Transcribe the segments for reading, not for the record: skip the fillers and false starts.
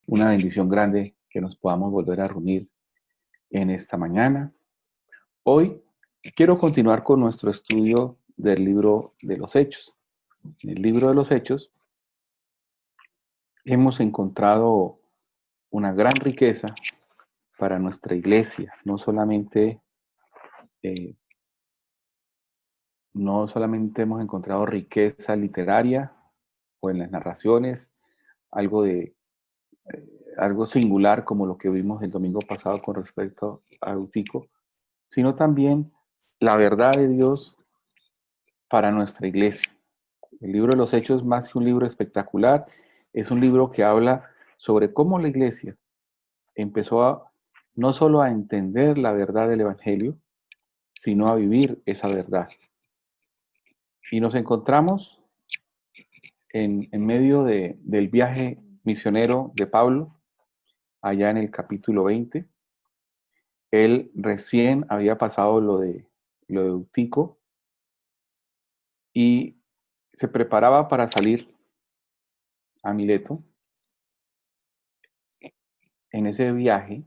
una bendición grande que nos podamos volver a reunir en esta mañana. Hoy quiero continuar con nuestro estudio del libro de los Hechos. En el libro de los Hechos hemos encontrado una gran riqueza para nuestra iglesia, no solamente hemos encontrado riqueza literaria o en las narraciones, algo singular como lo que vimos el domingo pasado con respecto a Eutico, sino también la verdad de Dios para nuestra iglesia. El libro de los Hechos, más que un libro espectacular, es un libro que habla sobre cómo la iglesia empezó no solo a entender la verdad del Evangelio, sino a vivir esa verdad. Y nos encontramos en medio del viaje misionero de Pablo, allá en el capítulo 20. Él recién había pasado lo de Eutico y se preparaba para salir a Mileto. En ese viaje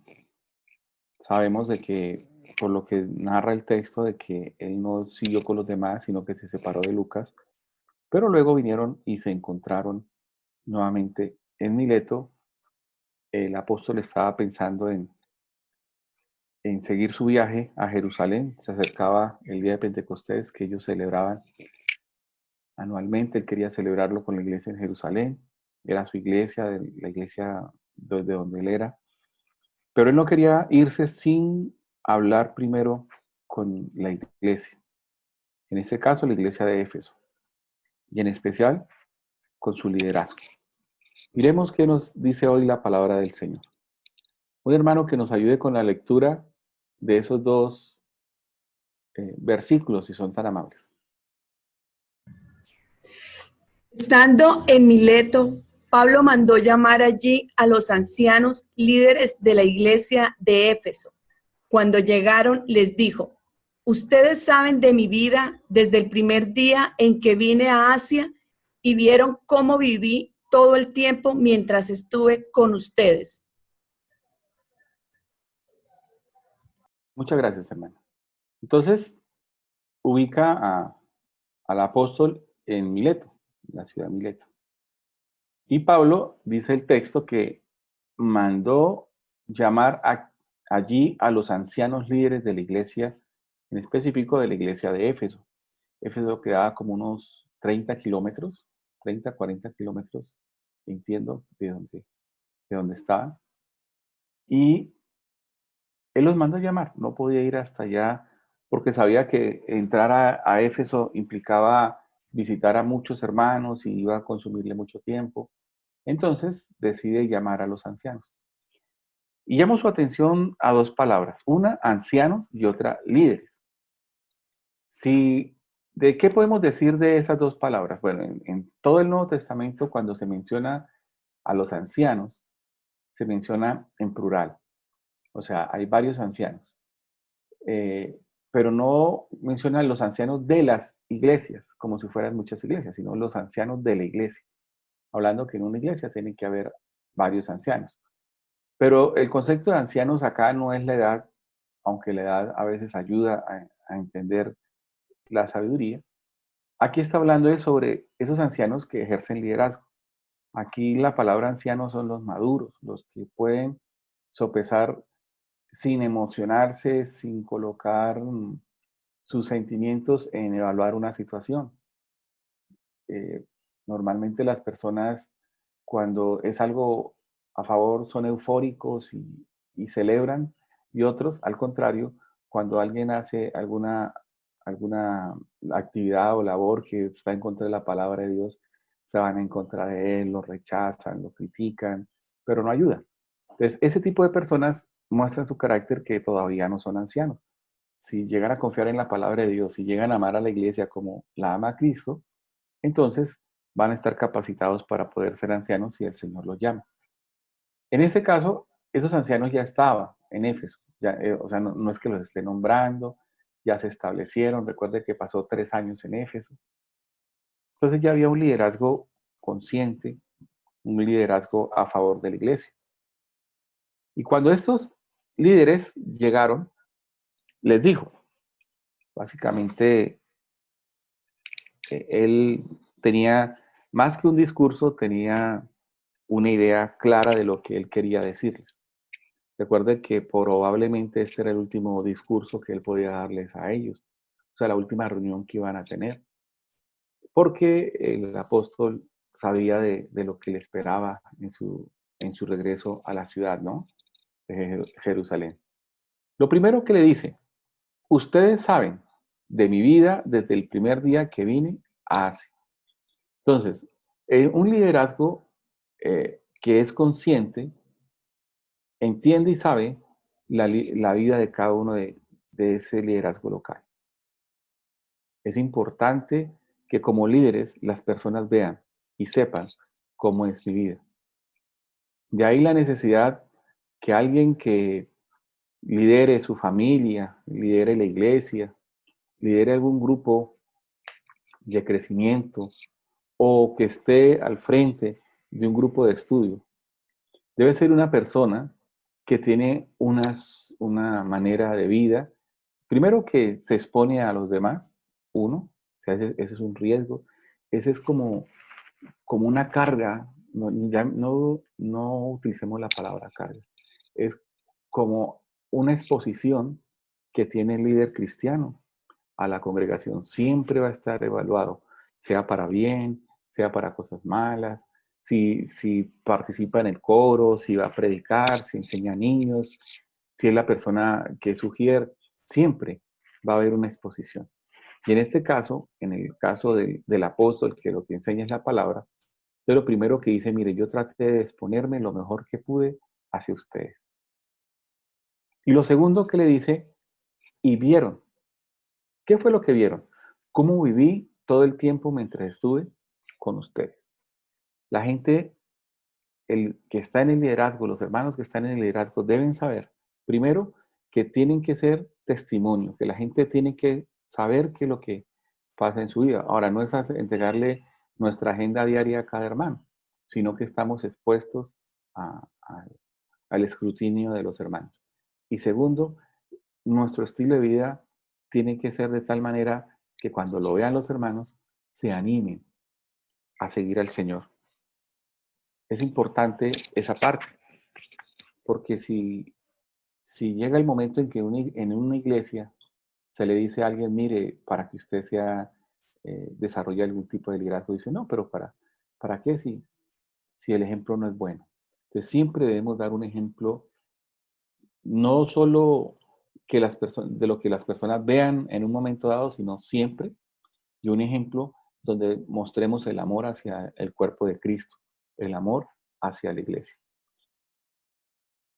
sabemos de que, por lo que narra el texto, de que él no siguió con los demás, sino que se separó de Lucas, pero luego vinieron y se encontraron nuevamente en Mileto. El apóstol estaba pensando en seguir su viaje a Jerusalén. Se acercaba el día de Pentecostés que ellos celebraban anualmente. Él quería celebrarlo con la iglesia en Jerusalén. Era su iglesia, la iglesia de donde él era. Pero él no quería irse sin hablar primero con la iglesia. En este caso, la iglesia de Éfeso. Y en especial, con su liderazgo. Miremos qué nos dice hoy la palabra del Señor. Un hermano que nos ayude con la lectura de esos dos versículos, si son tan amables. Estando en Mileto, Pablo mandó llamar allí a los ancianos líderes de la iglesia de Éfeso. Cuando llegaron, les dijo: ustedes saben de mi vida desde el primer día en que vine a Asia y vieron cómo viví todo el tiempo mientras estuve con ustedes. Muchas gracias, hermano. Entonces, ubica al apóstol en Mileto, la ciudad de Mileto. Y Pablo dice el texto que mandó llamar allí a los ancianos líderes de la iglesia, en específico de la iglesia de Éfeso. Éfeso quedaba como unos 30 kilómetros, 30, 40 kilómetros, entiendo, de donde estaban. Y él los mandó a llamar, no podía ir hasta allá porque sabía que entrar a Éfeso implicaba visitar a muchos hermanos y iba a consumirle mucho tiempo. Entonces decide llamar a los ancianos. Y llamo su atención a dos palabras, una ancianos y otra líderes. ¿De qué podemos decir de esas dos palabras? Bueno, en todo el Nuevo Testamento, cuando se menciona a los ancianos, se menciona en plural. O sea, hay varios ancianos. Pero no menciona los ancianos de las iglesias, como si fueran muchas iglesias, sino los ancianos de la iglesia. Hablando que en una iglesia tiene que haber varios ancianos. Pero el concepto de ancianos acá no es la edad, aunque la edad a veces ayuda a entender la sabiduría. Aquí está hablando sobre esos ancianos que ejercen liderazgo. Aquí la palabra anciano son los maduros, los que pueden sopesar sin emocionarse, sin colocar sus sentimientos en evaluar una situación. Normalmente las personas, cuando es algo a favor, son eufóricos y celebran, y otros, al contrario, cuando alguien hace alguna actividad o labor que está en contra de la palabra de Dios, se van en contra de él, lo rechazan, lo critican, pero no ayudan. Entonces, ese tipo de personas muestran su carácter que todavía no son ancianos. Si llegan a confiar en la palabra de Dios, si llegan a amar a la iglesia como la ama a Cristo, entonces van a estar capacitados para poder ser ancianos si el Señor los llama. En este caso, esos ancianos ya estaban en Éfeso, o sea, no es que los esté nombrando, ya se establecieron. Recuerde que pasó 3 años en Éfeso. Entonces ya había un liderazgo consciente, un liderazgo a favor de la iglesia. Y cuando estos líderes llegaron, les dijo, básicamente, él tenía, más que un discurso, tenía una idea clara de lo que él quería decirles. Recuerden que probablemente este era el último discurso que él podía darles a ellos, o sea, la última reunión que iban a tener, porque el apóstol sabía de lo que le esperaba en su regreso a la ciudad, ¿no? De Jerusalén. Lo primero que le dice, ustedes saben de mi vida desde el primer día que vine a Asia. Entonces, un liderazgo que es consciente, entiende y sabe la vida de cada uno de ese liderazgo local. Es importante que como líderes las personas vean y sepan cómo es mi vida. De ahí la necesidad que alguien que lidere su familia, lidere la iglesia, lidere algún grupo de crecimiento o que esté al frente de un grupo de estudio, debe ser una persona que tiene una manera de vida, primero que se expone a los demás, uno, o sea, ese es un riesgo, ese es como una carga, no utilicemos la palabra carga, es como una exposición que tiene el líder cristiano a la congregación. Siempre va a estar evaluado, sea para bien, sea para cosas malas, si participa en el coro, si va a predicar, si enseña a niños, si es la persona que sugiere, siempre va a haber una exposición. Y en este caso, en el caso del apóstol, que lo que enseña es la palabra, es lo primero que dice, mire, yo traté de exponerme lo mejor que pude hacia ustedes. Y lo segundo que le dice, y vieron. ¿Qué fue lo que vieron? ¿Cómo viví todo el tiempo mientras estuve con ustedes? La gente, el que está en el liderazgo, los hermanos que están en el liderazgo deben saber, primero, que tienen que ser testimonio, que la gente tiene que saber qué es lo que pasa en su vida. Ahora, no es entregarle nuestra agenda diaria a cada hermano, sino que estamos expuestos al escrutinio de los hermanos. Y segundo, nuestro estilo de vida tiene que ser de tal manera que cuando lo vean los hermanos se animen a seguir al Señor. Es importante esa parte, porque si llega el momento en que en una iglesia se le dice a alguien, mire, para que usted desarrolle algún tipo de liderazgo, dice, no, pero ¿para qué si el ejemplo no es bueno? Entonces siempre debemos dar un ejemplo, no solo que de lo que las personas vean en un momento dado, sino siempre, y un ejemplo donde mostremos el amor hacia el cuerpo de Cristo, el amor hacia la iglesia.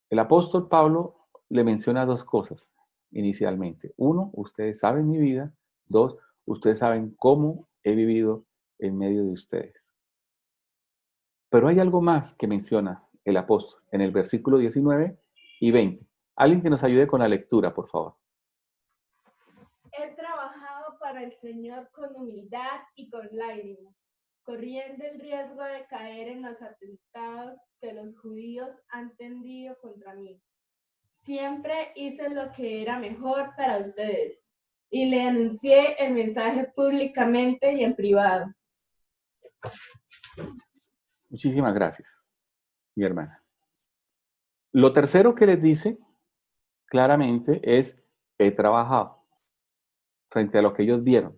El apóstol Pablo le menciona dos cosas inicialmente. Uno, ustedes saben mi vida. Dos, ustedes saben cómo he vivido en medio de ustedes. Pero hay algo más que menciona el apóstol en el versículo 19 y 20. Alguien que nos ayude con la lectura, por favor. He trabajado para el Señor con humildad y con lágrimas, corriendo el riesgo de caer en los atentados que los judíos han tendido contra mí. Siempre hice lo que era mejor para ustedes y le anuncié el mensaje públicamente y en privado. Muchísimas gracias, mi hermana. Lo tercero que les dice claramente es, he trabajado frente a lo que ellos vieron.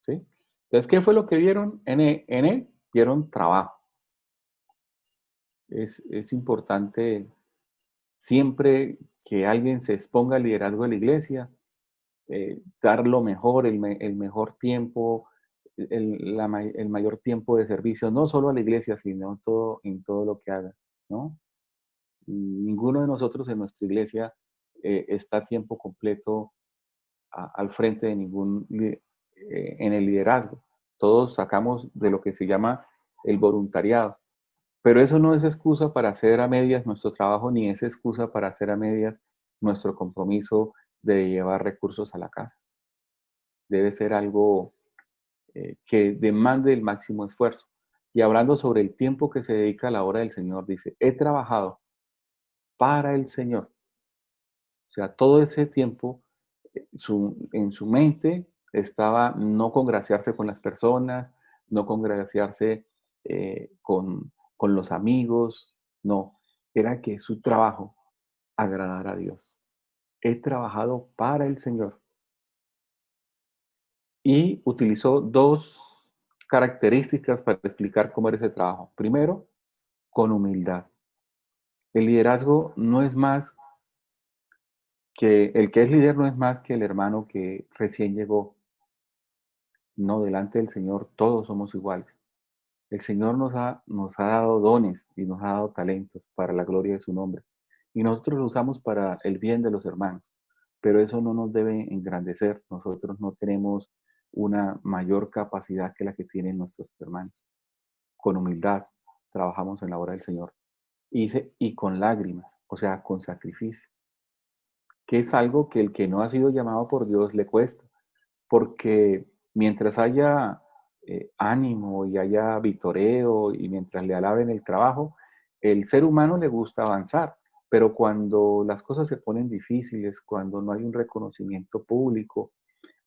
¿Sí? Entonces, ¿qué fue lo que vieron en él? Vieron trabajo. Es importante siempre que alguien se exponga al liderazgo de la iglesia, dar lo mejor, el mejor tiempo, el mayor tiempo de servicio, no solo a la iglesia, sino en todo lo que haga, ¿no? Ninguno de nosotros en nuestra iglesia está a tiempo completo al frente de en el liderazgo. Todos sacamos de lo que se llama el voluntariado. Pero eso no es excusa para hacer a medias nuestro trabajo, ni es excusa para hacer a medias nuestro compromiso de llevar recursos a la casa. Debe ser algo que demande el máximo esfuerzo. Y hablando sobre el tiempo que se dedica a la obra del Señor, dice, he trabajado para el Señor. O sea, todo ese tiempo en su mente estaba no congraciarse con las personas, no congraciarse con los amigos, no, era que su trabajo agradara a Dios. He trabajado para el Señor. Y utilizó dos características para explicar cómo era ese trabajo. Primero, con humildad. El liderazgo no es más el que es líder no es más que el hermano que recién llegó. No, delante del Señor todos somos iguales. El Señor nos ha dado dones y nos ha dado talentos para la gloria de su nombre. Y nosotros lo usamos para el bien de los hermanos. Pero eso no nos debe engrandecer. Nosotros no tenemos una mayor capacidad que la que tienen nuestros hermanos. Con humildad trabajamos en la obra del Señor. Y con lágrimas, o sea, con sacrificio, que es algo que el que no ha sido llamado por Dios le cuesta, porque mientras haya ánimo y haya vitoreo y mientras le alaben el trabajo, el ser humano le gusta avanzar, pero cuando las cosas se ponen difíciles, cuando no hay un reconocimiento público,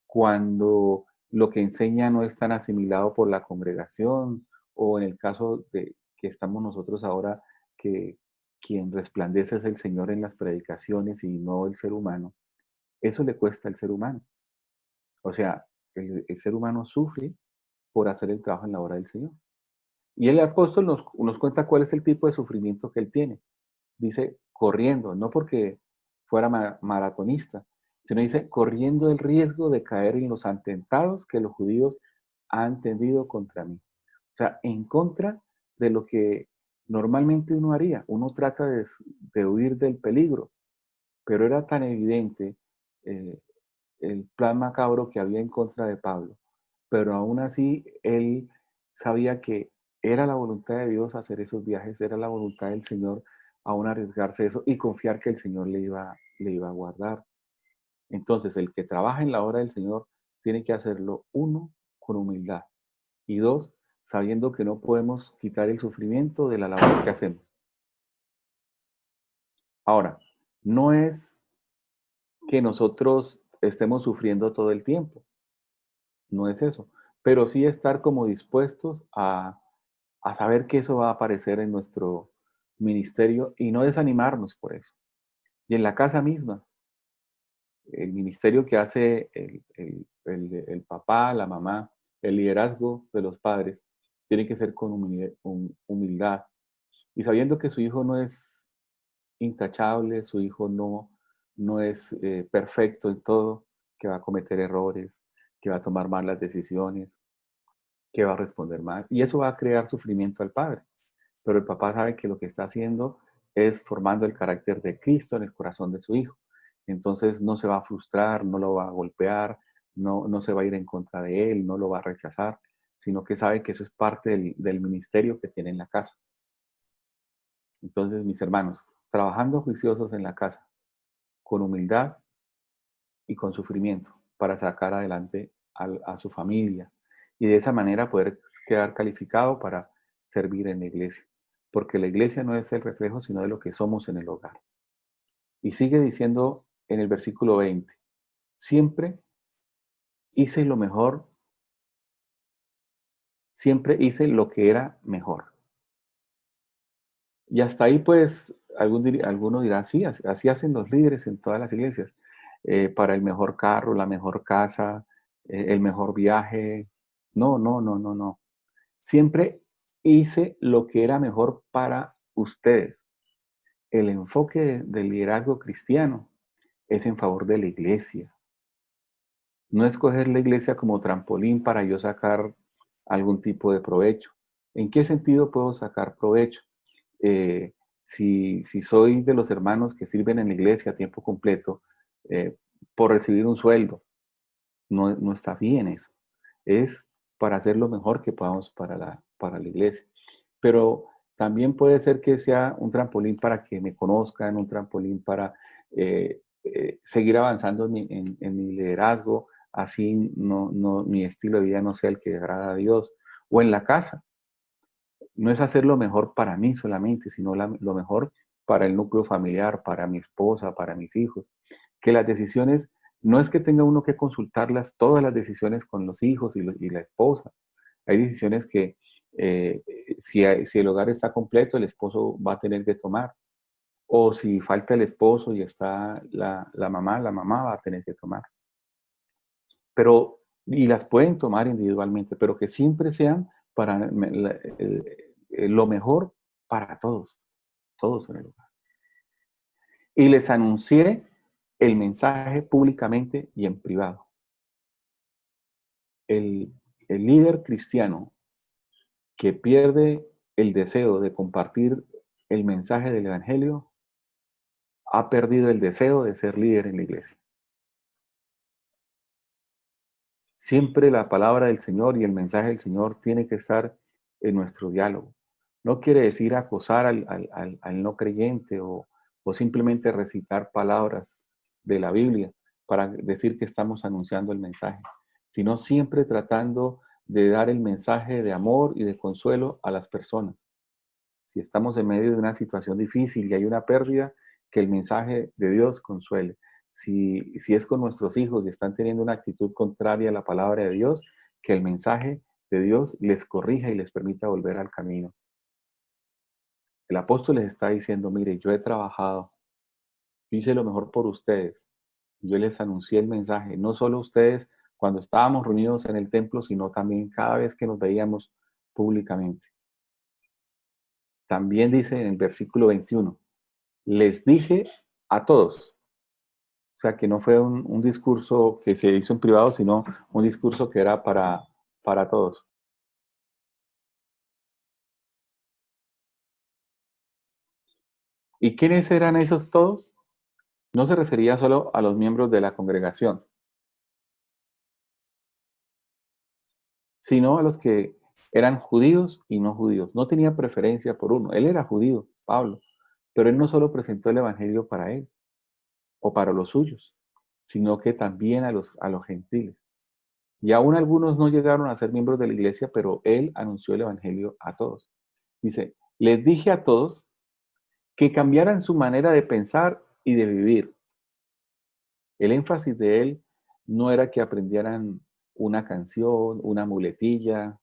cuando lo que enseña no es tan asimilado por la congregación, o en el caso de que estamos nosotros ahora, que quien resplandece es el Señor en las predicaciones y no el ser humano, eso le cuesta al ser humano. O sea, el ser humano sufre por hacer el trabajo en la obra del Señor. Y el apóstol nos cuenta cuál es el tipo de sufrimiento que él tiene. Dice, corriendo, no porque fuera maratonista, sino dice, corriendo el riesgo de caer en los atentados que los judíos han tendido contra mí. O sea, en contra de lo que normalmente uno haría. Uno trata de huir del peligro, pero era tan evidente eh, el plan macabro que había en contra de Pablo. Pero aún así, él sabía que era la voluntad de Dios hacer esos viajes, era la voluntad del Señor aún arriesgarse eso y confiar que el Señor le iba a guardar. Entonces, el que trabaja en la obra del Señor tiene que hacerlo, uno, con humildad, y dos, sabiendo que no podemos quitar el sufrimiento de la labor que hacemos. Ahora, no es que nosotros estemos sufriendo todo el tiempo, no es eso, pero sí estar como dispuestos a saber que eso va a aparecer en nuestro ministerio y no desanimarnos por eso. Y en la casa misma, el ministerio que hace el papá, la mamá, el liderazgo de los padres, tiene que ser con humildad y sabiendo que su hijo no es intachable, su hijo no es perfecto en todo, que va a cometer errores, que va a tomar malas decisiones, que va a responder mal. Y eso va a crear sufrimiento al padre. Pero el papá sabe que lo que está haciendo es formando el carácter de Cristo en el corazón de su hijo. Entonces no se va a frustrar, no lo va a golpear, no se va a ir en contra de él, no lo va a rechazar, sino que sabe que eso es parte del ministerio que tiene en la casa. Entonces, mis hermanos, trabajando juiciosos en la casa, con humildad y con sufrimiento, para sacar adelante a su familia y de esa manera poder quedar calificado para servir en la iglesia. Porque la iglesia no es el reflejo, sino de lo que somos en el hogar. Y sigue diciendo en el versículo 20, siempre hice lo mejor, siempre hice lo que era mejor. Y hasta ahí, pues, alguno dirá, sí, así hacen los líderes en todas las iglesias, para el mejor carro, la mejor casa, el mejor viaje. No, no, no, no, no. Siempre hice lo que era mejor para ustedes. El enfoque del liderazgo cristiano es en favor de la iglesia. No escoger la iglesia como trampolín para yo sacar algún tipo de provecho. ¿En qué sentido puedo sacar provecho? Eh, si soy de los hermanos que sirven en la iglesia a tiempo completo eh, por recibir un sueldo, no está bien eso. Es para hacer lo mejor que podamos para la iglesia. Pero también puede ser que sea un trampolín para que me conozcan, un trampolín para seguir avanzando en mi liderazgo, así mi estilo de vida no sea el que agrada a Dios. O en la casa, no es hacer lo mejor para mí solamente, sino lo mejor para el núcleo familiar, para mi esposa, para mis hijos. Que las decisiones, no es que tenga uno que consultarlas, todas las decisiones con los hijos y la esposa. Hay decisiones que si el hogar está completo, el esposo va a tener que tomar. O si falta el esposo y está la mamá va a tener que tomar. Pero, y las pueden tomar individualmente, pero que siempre sean para lo mejor para todos, todos en el hogar. Y les anuncié el mensaje públicamente y en privado. El, el líder cristiano que pierde el deseo de compartir el mensaje del Evangelio ha perdido el deseo de ser líder en la iglesia. Siempre la palabra del Señor y el mensaje del Señor tiene que estar en nuestro diálogo. No quiere decir acosar al no creyente o simplemente recitar palabras de la Biblia para decir que estamos anunciando el mensaje, sino siempre tratando de dar el mensaje de amor y de consuelo a las personas. Si estamos en medio de una situación difícil y hay una pérdida, que el mensaje de Dios consuele. Si es con nuestros hijos y están teniendo una actitud contraria a la palabra de Dios, que el mensaje de Dios les corrija y les permita volver al camino. El apóstol les está diciendo, mire, yo he trabajado, hice lo mejor por ustedes. Yo les anuncié el mensaje, no solo a ustedes cuando estábamos reunidos en el templo, sino también cada vez que nos veíamos públicamente. También dice en el versículo 21, les dije a todos. O sea, que no fue un discurso que se hizo en privado, sino un discurso que era para todos. ¿Y quiénes eran esos todos? No se refería solo a los miembros de la congregación, sino a los que eran judíos y no judíos. No tenía preferencia por uno. Él era judío, Pablo, pero él no solo presentó el evangelio para él o para los suyos, sino que también a los gentiles. Y aún algunos no llegaron a ser miembros de la iglesia, pero él anunció el evangelio a todos. Dice, les dije a todos que cambiaran su manera de pensar y de vivir. El énfasis de él no era que aprendieran una canción, una muletilla,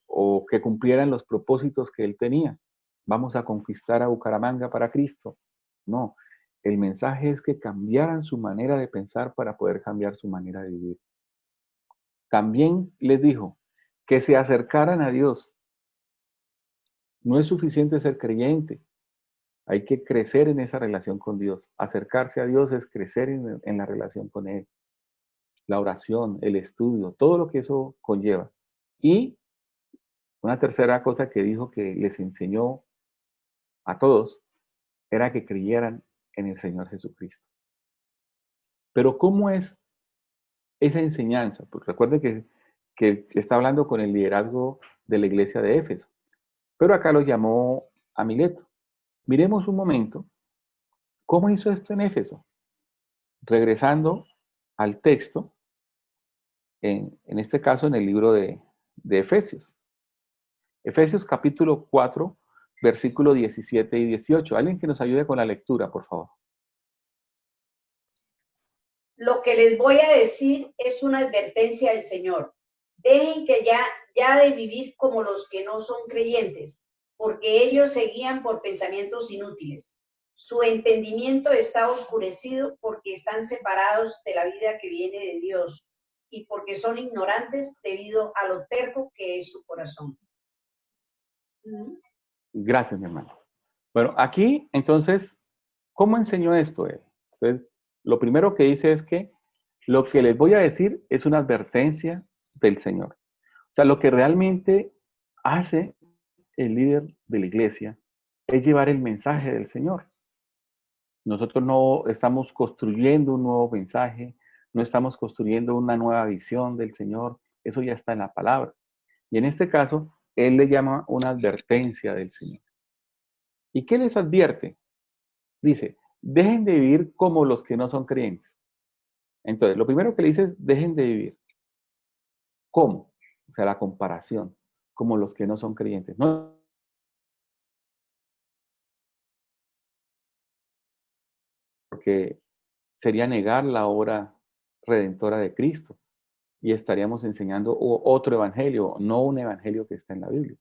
o que cumplieran los propósitos que él tenía. Vamos a conquistar a Bucaramanga para Cristo. No, el mensaje es que cambiaran su manera de pensar para poder cambiar su manera de vivir. También les dijo que se acercaran a Dios. No es suficiente ser creyente. Hay que crecer en esa relación con Dios. Acercarse a Dios es crecer en la relación con Él. La oración, el estudio, todo lo que eso conlleva. Y una tercera cosa que dijo que les enseñó a todos era que creyeran en el Señor Jesucristo. Pero ¿cómo es esa enseñanza? Pues recuerden que está hablando con el liderazgo de la iglesia de Éfeso. Pero acá lo llamó a Mileto. Miremos un momento cómo hizo esto en Éfeso. Regresando al texto, en este caso en el libro de Efesios. Efesios capítulo 4, versículo 17 y 18. Alguien que nos ayude con la lectura, por favor. Lo que les voy a decir es una advertencia del Señor. Dejen que ya de vivir como los que no son creyentes, porque ellos se guían por pensamientos inútiles. Su entendimiento está oscurecido porque están separados de la vida que viene de Dios y porque son ignorantes debido a lo terco que es su corazón. Gracias, mi hermano. Bueno, aquí, entonces, ¿cómo enseñó esto él? Entonces, lo primero que dice es que lo que les voy a decir es una advertencia del Señor. O sea, lo que realmente hace el líder de la iglesia es llevar el mensaje del Señor. Nosotros no estamos construyendo un nuevo mensaje, no estamos construyendo una nueva visión del Señor, eso ya está en la palabra. Y en este caso, él le llama una advertencia del Señor. ¿Y qué les advierte? Dice, dejen de vivir como los que no son creyentes. Entonces, lo primero que le dice es, dejen de vivir. ¿Cómo? O sea, la comparación, como los que no son creyentes. No porque sería negar la obra redentora de Cristo y estaríamos enseñando otro evangelio, no un evangelio que está en la Biblia.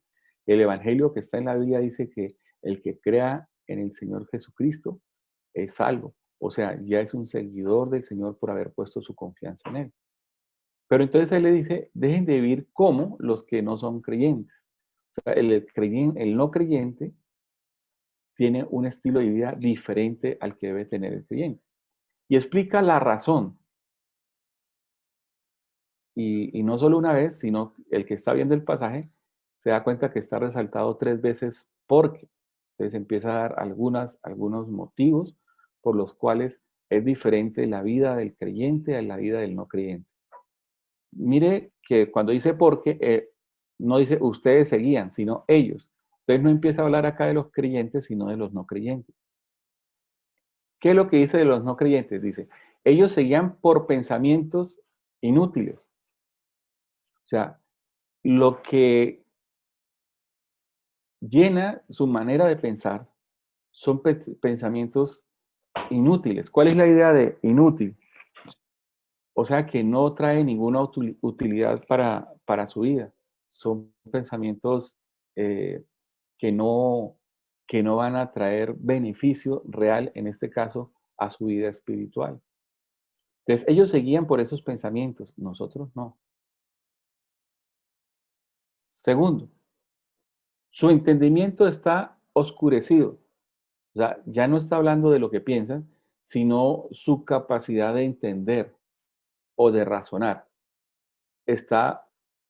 El evangelio que está en la Biblia dice que el que crea en el Señor Jesucristo es salvo. O sea, ya es un seguidor del Señor por haber puesto su confianza en Él. Pero entonces Él le dice, dejen de vivir como los que no son creyentes. O sea, el no creyente tiene un estilo de vida diferente al que debe tener el creyente. Y explica la razón. Y no solo una vez, sino el que está viendo el pasaje se da cuenta que está resaltado 3 veces porque. Entonces empieza a dar algunos motivos por los cuales es diferente la vida del creyente a la vida del no creyente. Mire que cuando dice porque, no dice ustedes seguían, sino ellos. Entonces no empieza a hablar acá de los creyentes, sino de los no creyentes. ¿Qué es lo que dice de los no creyentes? Dice, ellos seguían por pensamientos inútiles. O sea, lo que llena su manera de pensar son pensamientos inútiles. ¿Cuál es la idea de inútil? O sea, que no trae ninguna utilidad para su vida. Son pensamientos que no, que no van a traer beneficio real, en este caso, a su vida espiritual. Entonces, ellos seguían por esos pensamientos, nosotros no. Segundo, su entendimiento está oscurecido. O sea, ya no está hablando de lo que piensan, sino su capacidad de entender o de razonar. Está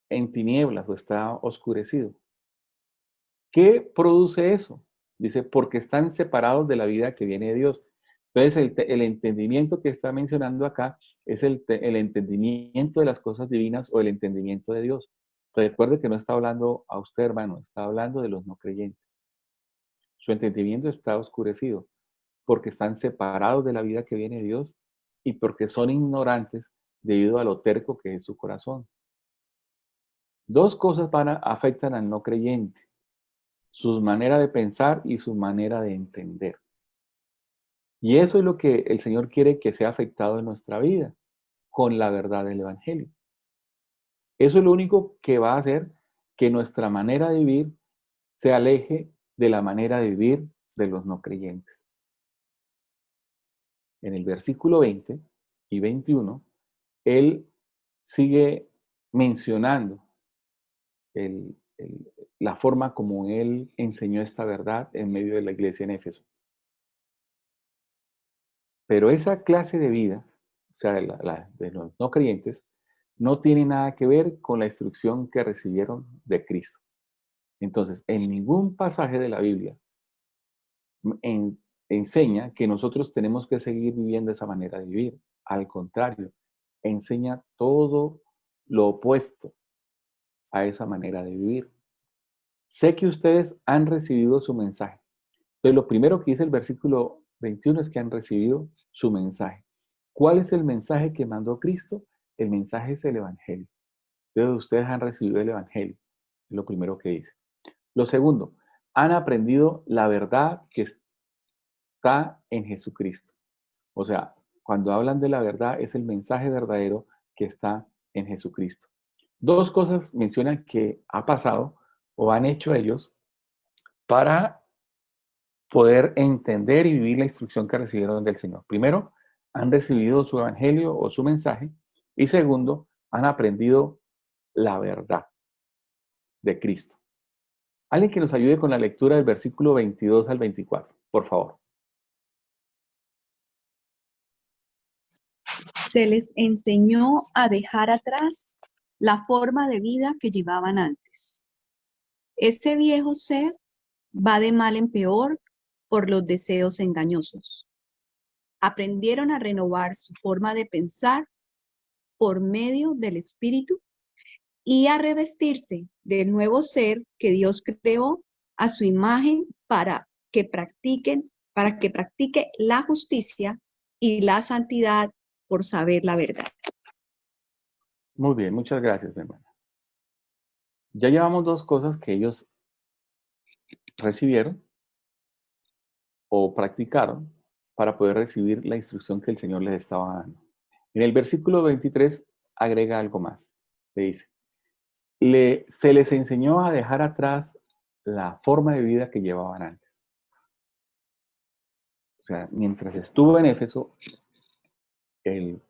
en tinieblas o está oscurecido. ¿Qué produce eso? Dice, porque están separados de la vida que viene de Dios. Entonces, el entendimiento que está mencionando acá es el entendimiento de las cosas divinas o el entendimiento de Dios. Recuerde que no está hablando a usted, hermano, está hablando de los no creyentes. Su entendimiento está oscurecido porque están separados de la vida que viene de Dios y porque son ignorantes debido a lo terco que es su corazón. Dos cosas afectan al no creyente: su manera de pensar y su manera de entender. Y eso es lo que el Señor quiere que sea afectado en nuestra vida, con la verdad del Evangelio. Eso es lo único que va a hacer que nuestra manera de vivir se aleje de la manera de vivir de los no creyentes. En el versículo 20 y 21, Él sigue mencionando la forma como Él enseñó esta verdad en medio de la iglesia en Éfeso. Pero esa clase de vida, o sea, de los no creyentes, no tiene nada que ver con la instrucción que recibieron de Cristo. Entonces, en ningún pasaje de la Biblia enseña que nosotros tenemos que seguir viviendo esa manera de vivir. Al contrario, enseña todo lo opuesto a esa manera de vivir. Sé que ustedes han recibido su mensaje. Entonces, lo primero que dice el versículo 21 es que han recibido su mensaje. ¿Cuál es el mensaje que mandó Cristo? El mensaje es el Evangelio. Entonces, ustedes han recibido el Evangelio. Es lo primero que dice. Lo segundo, han aprendido la verdad que está en Jesucristo. O sea, cuando hablan de la verdad, es el mensaje verdadero que está en Jesucristo. Dos cosas mencionan que ha pasado o han hecho ellos para poder entender y vivir la instrucción que recibieron del Señor. Primero, han recibido su evangelio o su mensaje. Y segundo, han aprendido la verdad de Cristo. Alguien que nos ayude con la lectura del versículo 22 al 24, por favor. Se les enseñó a dejar atrás la forma de vida que llevaban antes. Ese viejo ser va de mal en peor por los deseos engañosos. Aprendieron a renovar su forma de pensar por medio del Espíritu y a revestirse del nuevo ser que Dios creó a su imagen para que practique la justicia y la santidad por saber la verdad. Muy bien, muchas gracias, mi hermana. Ya llevamos dos cosas que ellos recibieron o practicaron. para poder recibir la instrucción que el Señor les estaba dando. En el versículo 23 agrega algo más. Le dice, se les enseñó a dejar atrás la forma de vida que llevaban antes. O sea, mientras estuvo en Éfeso, el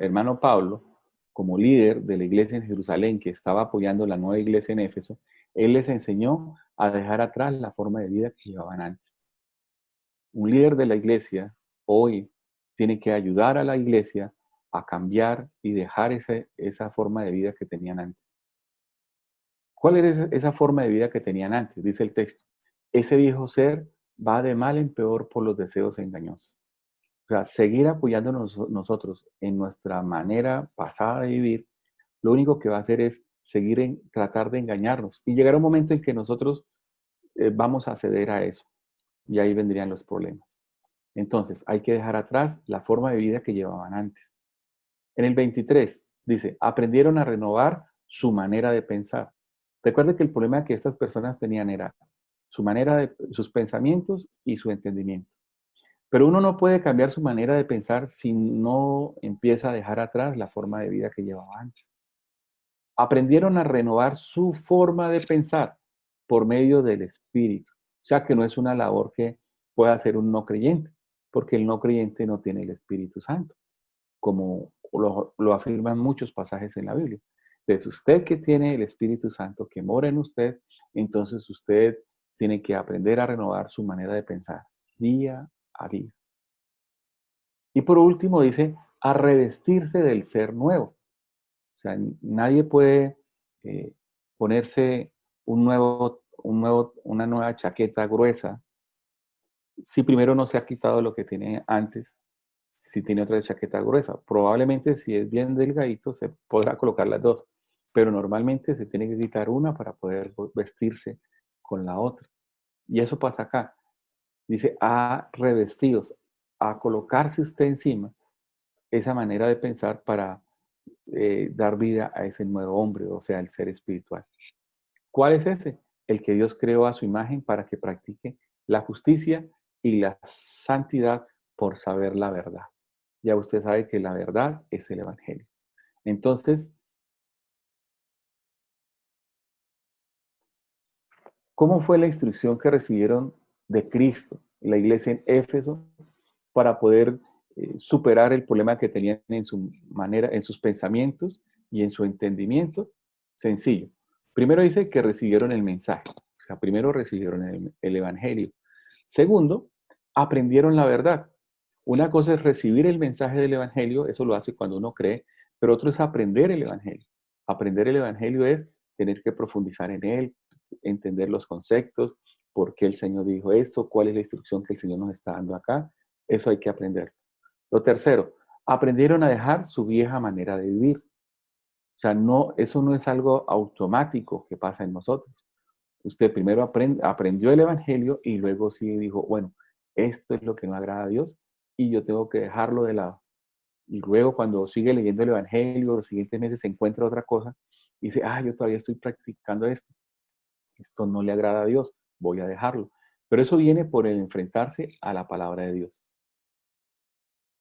hermano Pablo, como líder de la iglesia en Jerusalén, que estaba apoyando la nueva iglesia en Éfeso, él les enseñó a dejar atrás la forma de vida que llevaban antes. Un líder de la iglesia hoy tiene que ayudar a la iglesia a cambiar y dejar esa forma de vida que tenían antes. ¿Cuál era esa forma de vida que tenían antes? Dice el texto. Ese viejo ser va de mal en peor por los deseos engañosos. O sea, seguir apoyándonos nosotros en nuestra manera pasada de vivir, lo único que va a hacer es seguir tratar de engañarnos. Y llegará un momento en que nosotros vamos a ceder a eso. Y ahí vendrían los problemas. Entonces, hay que dejar atrás la forma de vida que llevaban antes. En el 23 dice, aprendieron a renovar su manera de pensar. Recuerde que el problema que estas personas tenían era sus pensamientos y su entendimiento. Pero uno no puede cambiar su manera de pensar si no empieza a dejar atrás la forma de vida que llevaba antes. Aprendieron a renovar su forma de pensar por medio del Espíritu. O sea que no es una labor que pueda hacer un no creyente, porque el no creyente no tiene el Espíritu Santo, como lo afirman muchos pasajes en la Biblia. Entonces, usted que tiene el Espíritu Santo que mora en usted, entonces usted tiene que aprender a renovar su manera de pensar día a día. Y por último dice, a revestirse del ser nuevo. O sea, nadie puede ponerse una nueva chaqueta gruesa si primero no se ha quitado lo que tiene antes, si tiene otra chaqueta gruesa. Probablemente si es bien delgadito se podrá colocar las dos, pero normalmente se tiene que quitar una para poder vestirse con la otra. Y eso pasa acá. Dice, a revestidos, a colocarse usted encima esa manera de pensar para dar vida a ese nuevo hombre, o sea, el ser espiritual. ¿Cuál es ese? El que Dios creó a su imagen para que practique la justicia y la santidad por saber la verdad. Ya usted sabe que la verdad es el Evangelio. Entonces, ¿cómo fue la instrucción que recibieron de Cristo, la iglesia en Éfeso, para poder superar el problema que tenían en su manera, en sus pensamientos y en su entendimiento? Sencillo. Primero dice que recibieron el mensaje. O sea, primero recibieron el Evangelio. Segundo, aprendieron la verdad. Una cosa es recibir el mensaje del Evangelio, eso lo hace cuando uno cree, pero otro es aprender el Evangelio. Aprender el Evangelio es tener que profundizar en él, entender los conceptos, por qué el Señor dijo esto, cuál es la instrucción que el Señor nos está dando acá. Eso hay que aprender. Lo tercero, aprendieron a dejar su vieja manera de vivir. O sea, no, eso no es algo automático que pasa en nosotros. Usted primero aprendió el Evangelio y luego sí dijo, bueno, esto es lo que no agrada a Dios y yo tengo que dejarlo de lado. Y luego cuando sigue leyendo el Evangelio, los siguientes meses se encuentra otra cosa y dice, yo todavía estoy practicando esto. Esto no le agrada a Dios, voy a dejarlo. Pero eso viene por el enfrentarse a la palabra de Dios.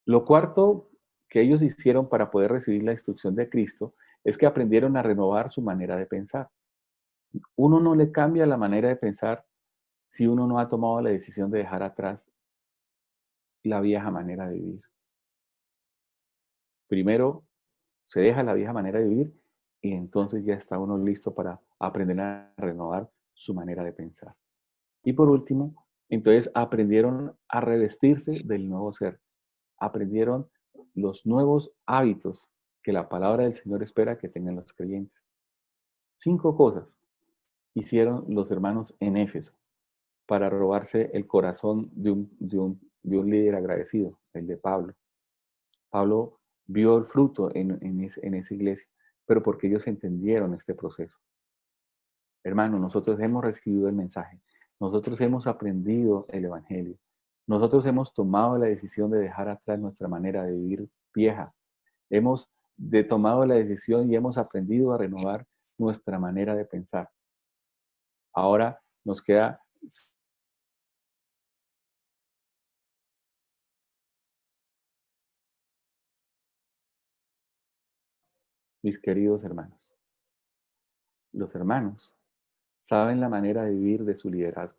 Lo cuarto que ellos hicieron para poder recibir la instrucción de Cristo es que aprendieron a renovar su manera de pensar. Uno no le cambia la manera de pensar si uno no ha tomado la decisión de dejar atrás la vieja manera de vivir. Primero se deja la vieja manera de vivir y entonces ya está uno listo para aprender a renovar su manera de pensar. Y por último, entonces aprendieron a revestirse del nuevo ser. Aprendieron los nuevos hábitos que la palabra del Señor espera que tengan los creyentes. 5 cosas hicieron los hermanos en Éfeso para robarse el corazón de un líder agradecido, el de Pablo. Pablo vio el fruto en esa iglesia, pero porque ellos entendieron este proceso. Hermano, nosotros hemos recibido el mensaje, nosotros hemos aprendido el Evangelio, nosotros hemos tomado la decisión de dejar atrás nuestra manera de vivir vieja, hemos tomado la decisión y hemos aprendido a renovar nuestra manera de pensar. Ahora nos queda mis queridos hermanos, los hermanos saben la manera de vivir de su liderazgo.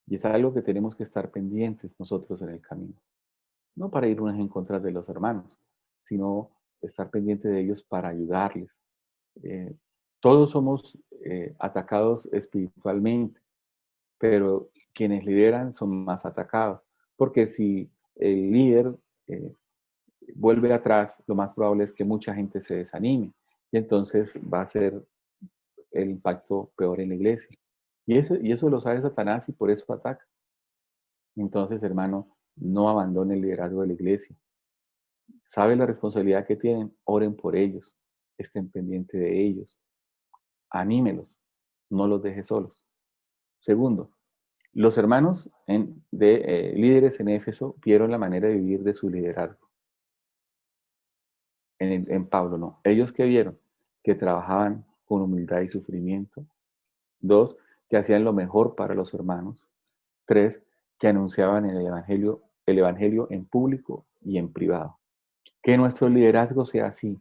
Y es algo que tenemos que estar pendientes nosotros en el camino. No para irnos en contra de los hermanos, sino estar pendiente de ellos para ayudarles. Eh, Todos somos atacados espiritualmente, pero quienes lideran son más atacados. Porque si el líder vuelve atrás, lo más probable es que mucha gente se desanime. Y entonces va a ser el impacto peor en la iglesia. Y eso lo sabe Satanás y por eso ataca. Entonces, hermano, no abandone el liderazgo de la iglesia. Sabe la responsabilidad que tienen, oren por ellos, estén pendientes de ellos, anímelos, no los deje solos. Segundo, los hermanos líderes en Éfeso vieron la manera de vivir de su liderazgo. En Pablo, no. Ellos que vieron que trabajaban con humildad y sufrimiento. 2, que hacían lo mejor para los hermanos. 3, que anunciaban el evangelio en público y en privado. Que nuestro liderazgo sea así.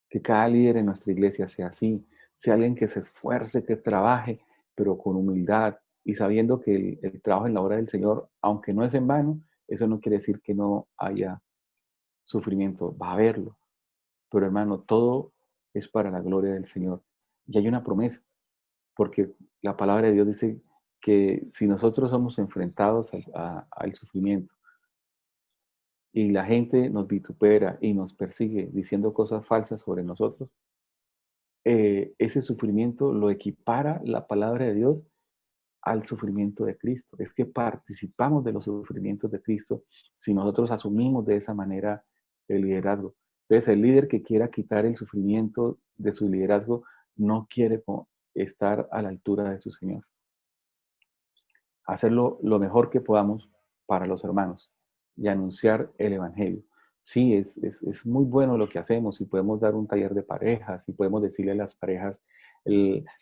Que cada líder en nuestra iglesia sea así. Sea alguien que se esfuerce, que trabaje, pero con humildad y sabiendo que el trabajo en la obra del Señor, aunque no es en vano, eso no quiere decir que no haya sufrimiento. Va a haberlo. Pero hermano, todo es para la gloria del Señor. Y hay una promesa, porque la palabra de Dios dice que si nosotros somos enfrentados al sufrimiento y la gente nos vitupera y nos persigue diciendo cosas falsas sobre nosotros, ese sufrimiento lo equipara la palabra de Dios al sufrimiento de Cristo. Es que participamos de los sufrimientos de Cristo si nosotros asumimos de esa manera el liderazgo. Entonces, el líder que quiera quitar el sufrimiento de su liderazgo no quiere estar a la altura de su Señor. Hacerlo lo mejor que podamos para los hermanos y anunciar el Evangelio. Sí, es muy bueno lo que hacemos y podemos dar un taller de parejas y podemos decirle a las parejas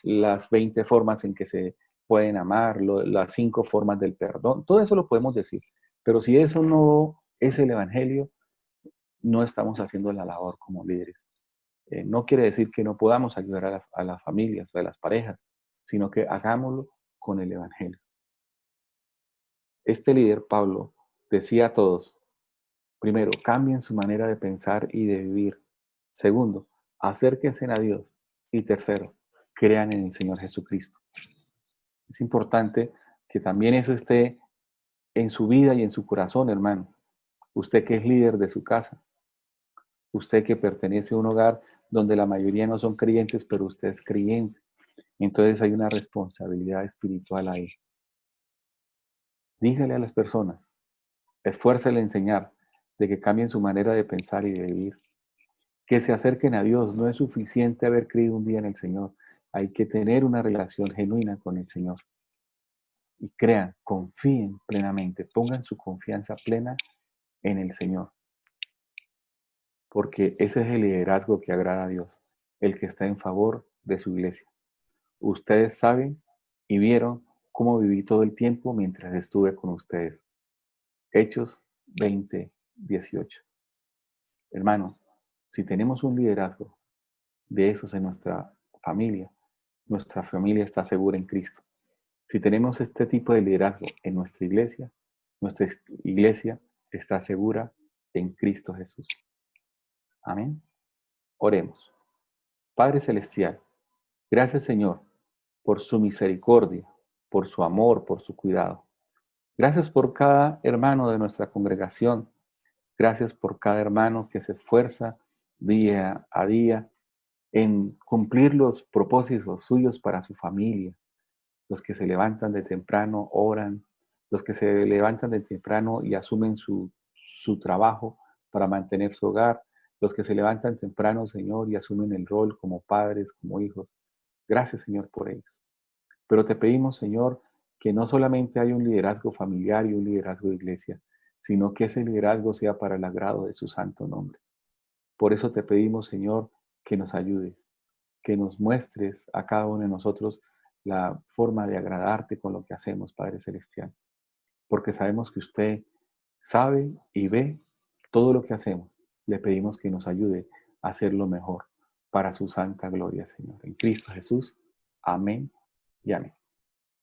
las 20 formas en que se pueden amar, las 5 formas del perdón, todo eso lo podemos decir. Pero si eso no es el Evangelio, no estamos haciendo la labor como líderes. No quiere decir que no podamos ayudar a las familias, a las parejas, sino que hagámoslo con el Evangelio. Este líder, Pablo, decía a todos, primero, cambien su manera de pensar y de vivir. Segundo, acérquense a Dios. Y tercero, crean en el Señor Jesucristo. Es importante que también eso esté en su vida y en su corazón, hermano. Usted que es líder de su casa, usted que pertenece a un hogar donde la mayoría no son creyentes, pero usted es creyente. Entonces hay una responsabilidad espiritual ahí. Dígale a las personas, esfuércele a enseñar de que cambien su manera de pensar y de vivir. Que se acerquen a Dios. No es suficiente haber creído un día en el Señor. Hay que tener una relación genuina con el Señor. Y crean, confíen plenamente, pongan su confianza plena en el Señor. Porque ese es el liderazgo que agrada a Dios, el que está en favor de su iglesia. Ustedes saben y vieron cómo viví todo el tiempo mientras estuve con ustedes. Hechos 20:18. Hermanos, si tenemos un liderazgo de esos en nuestra familia está segura en Cristo. Si tenemos este tipo de liderazgo en nuestra iglesia está segura en Cristo Jesús. Amén. Oremos. Padre Celestial, gracias Señor por su misericordia, por su amor, por su cuidado. Gracias por cada hermano de nuestra congregación. Gracias por cada hermano que se esfuerza día a día en cumplir los propósitos suyos para su familia. Los que se levantan de temprano oran, los que se levantan de temprano y asumen su trabajo para mantener su hogar, los que se levantan temprano, Señor, y asumen el rol como padres, como hijos. Gracias, Señor, por ellos. Pero te pedimos, Señor, que no solamente haya un liderazgo familiar y un liderazgo de iglesia, sino que ese liderazgo sea para el agrado de su santo nombre. Por eso te pedimos, Señor, que nos ayudes, que nos muestres a cada uno de nosotros la forma de agradarte con lo que hacemos, Padre Celestial. Porque sabemos que usted sabe y ve todo lo que hacemos. Le pedimos que nos ayude hacer lo mejor para su santa gloria, Señor. En Cristo Jesús. Amén y amén.